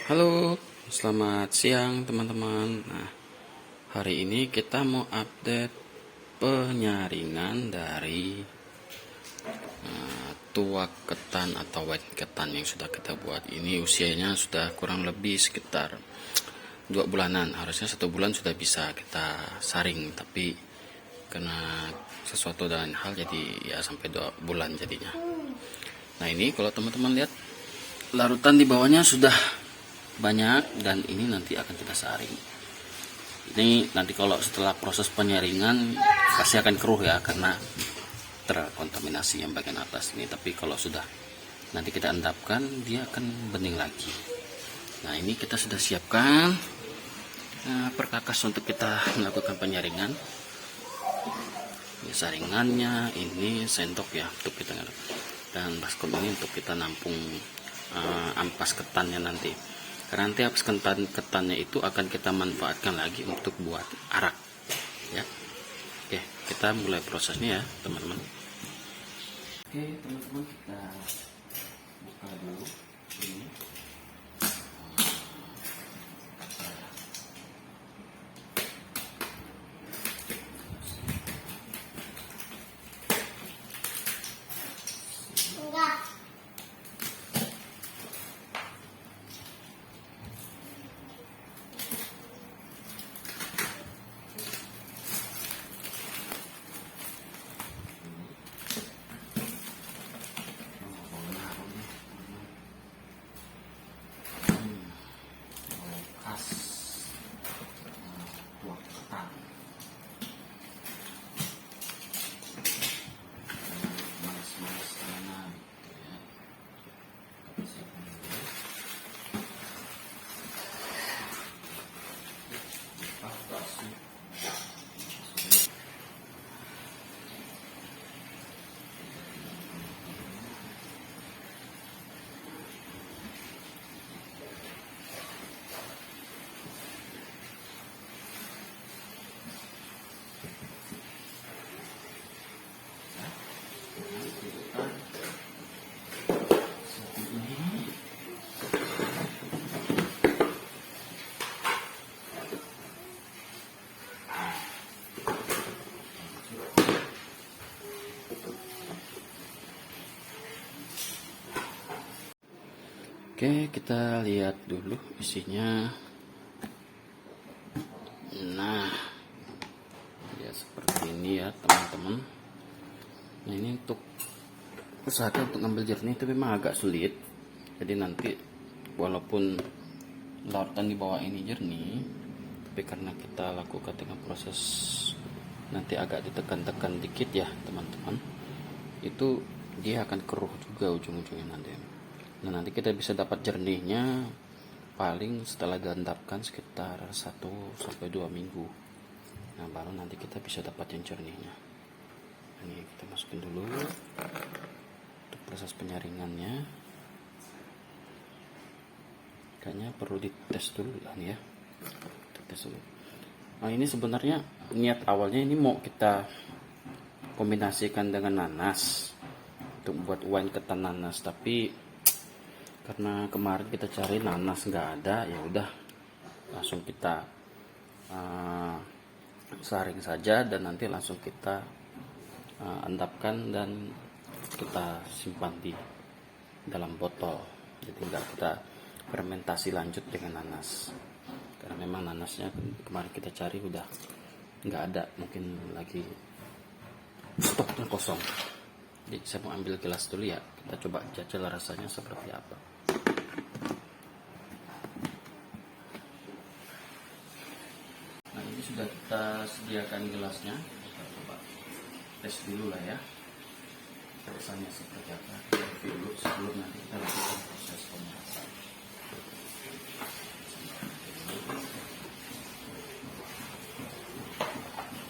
Halo, selamat siang teman-teman. Nah, hari ini kita mau update penyaringan dari tuak ketan atau white ketan yang sudah kita buat. Ini usianya sudah kurang lebih sekitar 2 bulanan. Harusnya 1 bulan sudah bisa kita saring, tapi karena sesuatu dan hal jadi ya sampai 2 bulan jadinya. Nah, ini kalau teman-teman lihat larutan di bawahnya sudah banyak dan ini nanti akan kita saring. Ini nanti kalau setelah proses penyaringan pasti akan keruh ya karena terkontaminasi yang bagian atas ini. Tapi kalau sudah nanti kita endapkan dia akan bening lagi. Nah, ini kita sudah siapkan perkakas untuk kita melakukan penyaringan. Ini saringannya, ini sendok ya untuk kita, dan baskom ini untuk kita nampung ampas ketannya nanti. Karena nanti ampas ketannya itu akan kita manfaatkan lagi untuk buat arak ya. Oke, kita mulai prosesnya ya teman-teman. Oke teman-teman, kita buka dulu ini. Oke, kita lihat dulu isinya. Nah, ya seperti ini ya teman-teman. Nah, ini untuk usahakan untuk ngambil jernih itu memang agak sulit. Jadi nanti walaupun larutan di bawah ini jernih, tapi karena kita lakukan dengan proses nanti agak ditekan-tekan dikit ya teman-teman, itu dia akan keruh juga ujung-ujungnya nanti. Nah, nanti kita bisa dapat jernihnya paling setelah diendapkan sekitar 1-2 minggu. Nah, baru nanti kita bisa dapat yang jernihnya. Ini kita masukin dulu untuk proses penyaringannya. Kayaknya perlu dites dulu lah nih ya. Tes dulu. Nah, ini sebenarnya niat awalnya ini mau kita kombinasikan dengan nanas untuk buat wine ketan nanas, tapi karena kemarin kita cari nanas nggak ada, ya udah langsung kita saring saja dan nanti langsung kita endapkan dan kita simpan di dalam botol. Jadi nggak kita fermentasi lanjut dengan nanas, karena memang nanasnya kemarin kita cari udah nggak ada, mungkin lagi stoknya kosong. Jadi saya mau ambil gelas dulu ya, kita coba jajal rasanya seperti apa. Nah, ini sudah kita sediakan gelasnya, kita coba tes dulu lah ya rasanya seperti apa. Kita review dulu sebelum nanti kita lakukan proses pemanasan.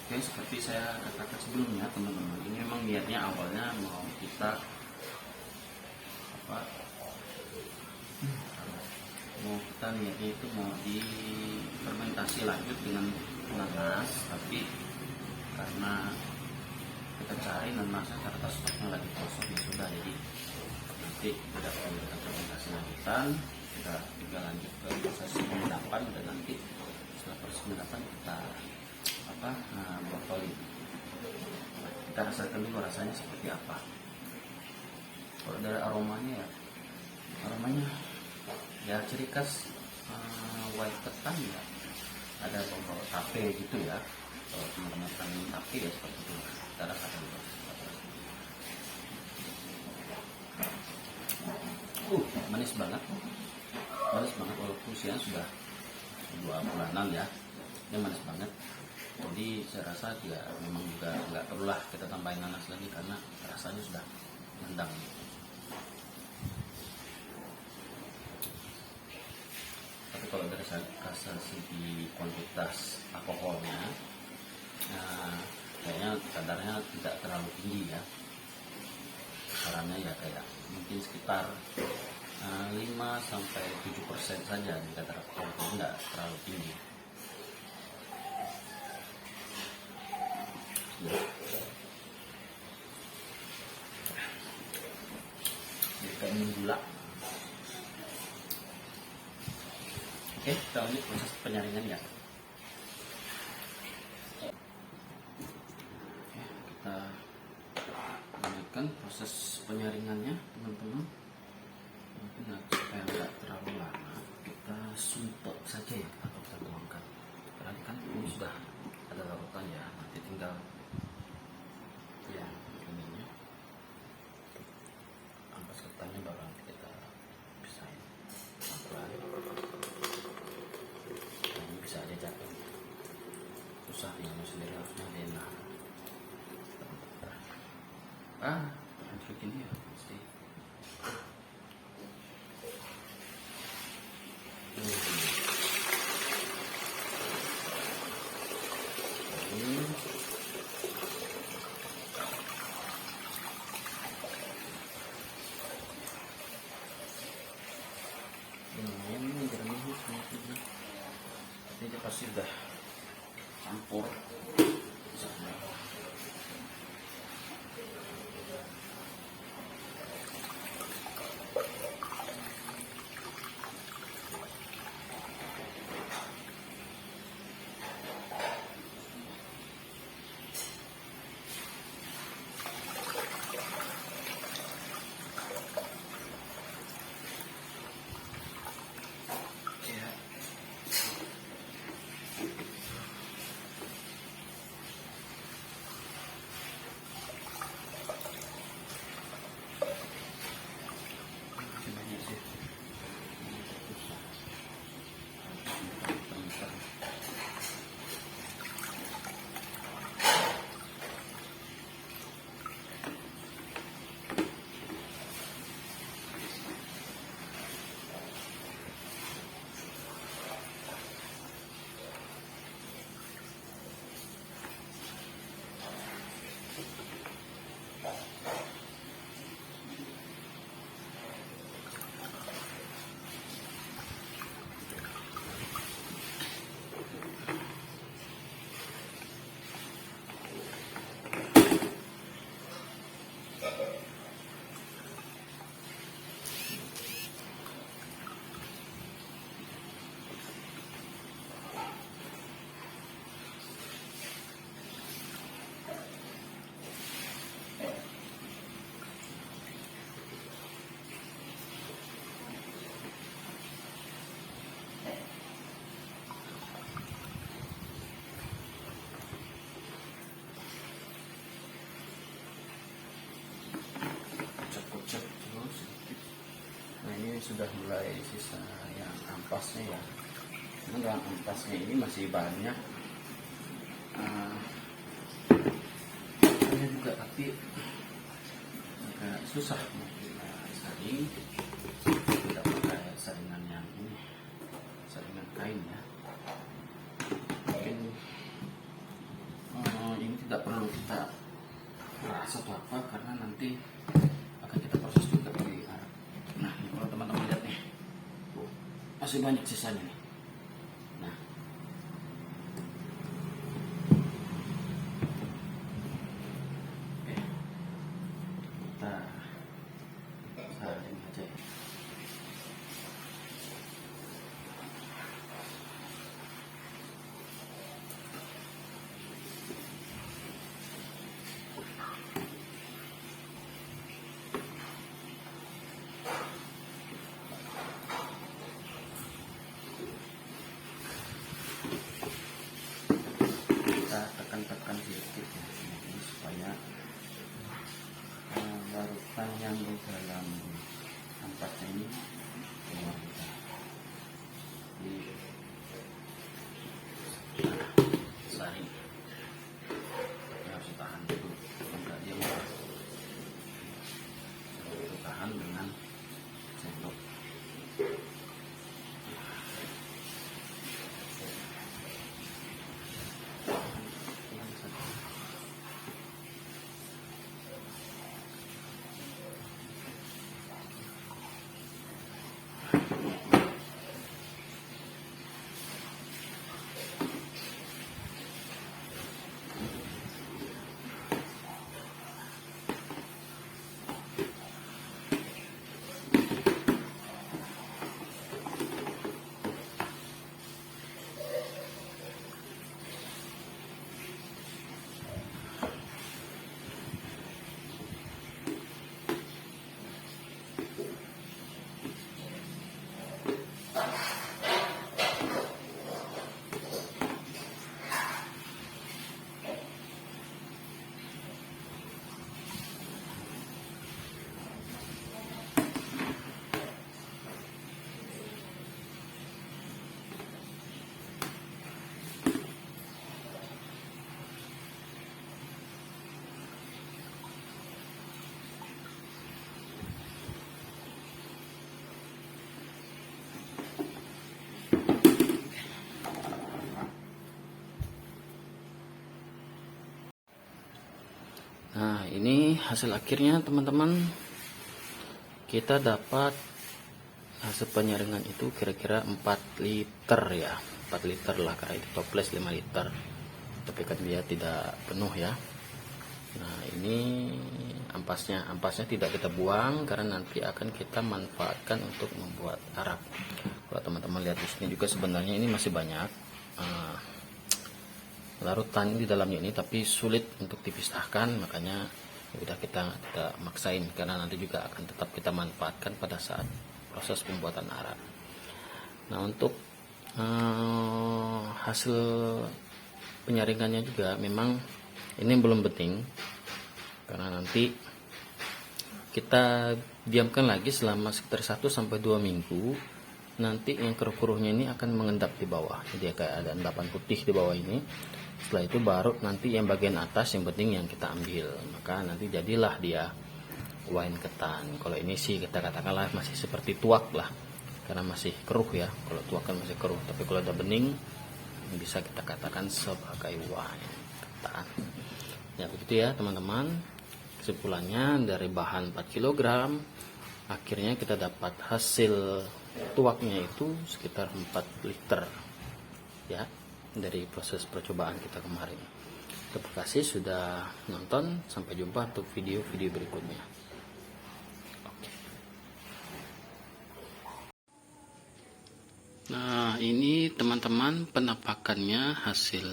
Oke, seperti saya katakan sebelumnya teman-teman, ini memang niatnya awalnya mau kita niatnya itu mau difermentasi lanjut dengan nanas, tapi karena kita cari nanasnya karena stoknya lagi kosong ya sudah, jadi nanti tidak perlu kita fermentasi lanjutan. kita tinggal lanjut ke proses pengendapan, dan nanti setelah proses pengendapan kita botolin. Kita rasakan dulu rasanya seperti apa. Kalau dari aromanya ya ciri khas white ketan ya, ada bau tape gitu ya. Kalau teman-teman kan minum tape ya seperti itu. Kita rasakan dulu. Manis banget walaupun usianya sudah 2 bulanan ya, ini manis banget. Jadi saya rasa ya memang juga nggak perlulah kita tambahin nanas lagi karena rasanya sudah nendang. Tapi kalau dari segi kuantitas alkoholnya, kayaknya kadarnya tidak terlalu tinggi ya. Sarannya ya kayak mungkin sekitar 5-7% saja di kadar alkohol, tidak terlalu tinggi. Jadi kayak minum gula. Oke, kita lanjut proses penyaringan ya. Kita lanjutkan proses penyaringannya, teman-teman. Mungkin supaya tidak terlalu lama, kita suntuk saja ya, atau kita tuangkan. Karena kan ini sudah ada larutan ya, nanti tinggal ya ininya, ampas ketannya baru nanti kita pisahin pelan-pelan. Ini bisa aja jatuh, susah nih sendiri, harusnya enak. Hancur gini ya pasti. Ini jernih sedikit, tapi dia pasti udah campur. Sudah mulai sisa yang ampasnya ya. Namun dalam ampasnya ini masih banyak ini juga, tapi agak susah saring. Tidak pakai saringan yang ini, saringan kain ya. Mungkin ini tidak perlu kita rasa atau apa, karena nanti akan kita proses juga di Arab. Nah, ini kalau teman-teman lihat nih, masih banyak sisanya nih. Nah, oke, kita saring aja ya. hasil akhirnya teman-teman, kita dapat hasil penyaringan itu kira-kira 4 liter ya, 4 liter lah, karena itu toples 5 liter, tapi kan dia tidak penuh ya. Nah ini ampasnya tidak kita buang karena nanti akan kita manfaatkan untuk membuat arak. Kalau teman-teman lihat di sini juga sebenarnya ini masih banyak larutan di dalamnya ini, tapi sulit untuk dipisahkan, makanya udah kita maksain karena nanti juga akan tetap kita manfaatkan pada saat proses pembuatan arak. Nah untuk hasil penyaringannya juga memang ini belum penting karena nanti kita diamkan lagi selama sekitar 1 sampai 2 minggu. Nanti yang keruh-keruhnya ini akan mengendap di bawah, jadi kayak ada endapan putih di bawah ini. Setelah itu baru nanti yang bagian atas yang penting yang kita ambil, maka nanti jadilah dia wine ketan. Kalau ini sih kita katakanlah masih seperti tuak lah, karena masih keruh ya. Kalau tuak kan masih keruh, tapi kalau udah bening bisa kita katakan sebagai wine ketan. Ya begitu ya teman-teman, kesimpulannya dari bahan 4 kg akhirnya kita dapat hasil tuaknya itu sekitar 4 liter ya, dari proses percobaan kita kemarin. Terima kasih sudah nonton, sampai jumpa untuk video-video berikutnya. Nah ini teman-teman penampakannya hasil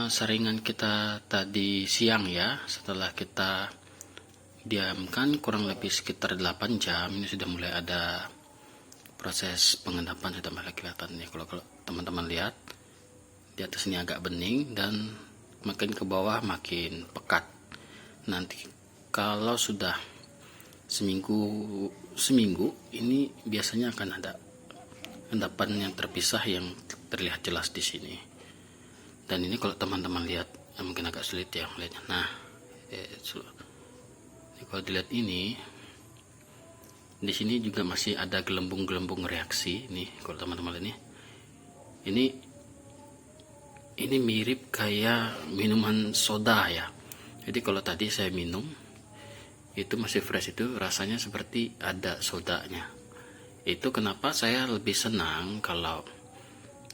saringan kita tadi siang ya. Setelah kita diamkan kurang lebih sekitar 8 jam, ini sudah mulai ada proses pengendapan, sudah mulai kelihatan nih. Kalau teman-teman lihat di atas ini agak bening dan makin ke bawah makin pekat. Nanti kalau sudah seminggu ini biasanya akan ada endapan yang terpisah yang terlihat jelas di sini. Dan ini kalau teman-teman lihat mungkin agak sulit ya melihatnya. Nah kalau dilihat ini di sini juga masih ada gelembung-gelembung reaksi nih. Kalau teman-teman ini mirip kayak minuman soda ya. Jadi kalau tadi saya minum itu masih fresh, itu rasanya seperti ada sodanya. Itu kenapa saya lebih senang kalau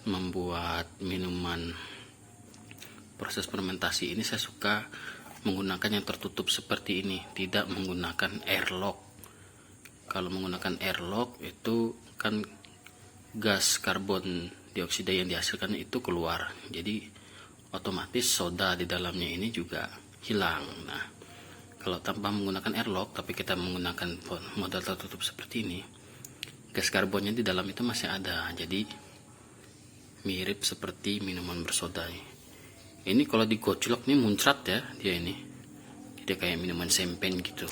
membuat minuman proses fermentasi ini, saya suka menggunakan yang tertutup seperti ini, tidak menggunakan airlock. Kalau menggunakan airlock itu kan gas karbon dioksida yang dihasilkan itu keluar, jadi otomatis soda di dalamnya ini juga hilang. Nah kalau tanpa menggunakan airlock tapi kita menggunakan model tertutup seperti ini, gas karbonnya di dalam itu masih ada, jadi mirip seperti minuman bersoda. Ini kalau digoclok nih muncrat ya dia ini, jadi kayak minuman champagne gitu.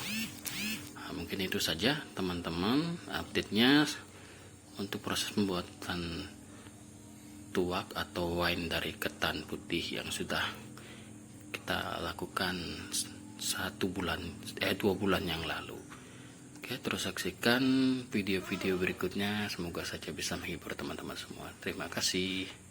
Nah, mungkin itu saja teman-teman update-nya untuk proses pembuatan tuak atau wine dari ketan putih yang sudah kita lakukan 2 bulan yang lalu. Oke, terus saksikan video-video berikutnya, semoga saja bisa menghibur teman-teman semua. Terima kasih.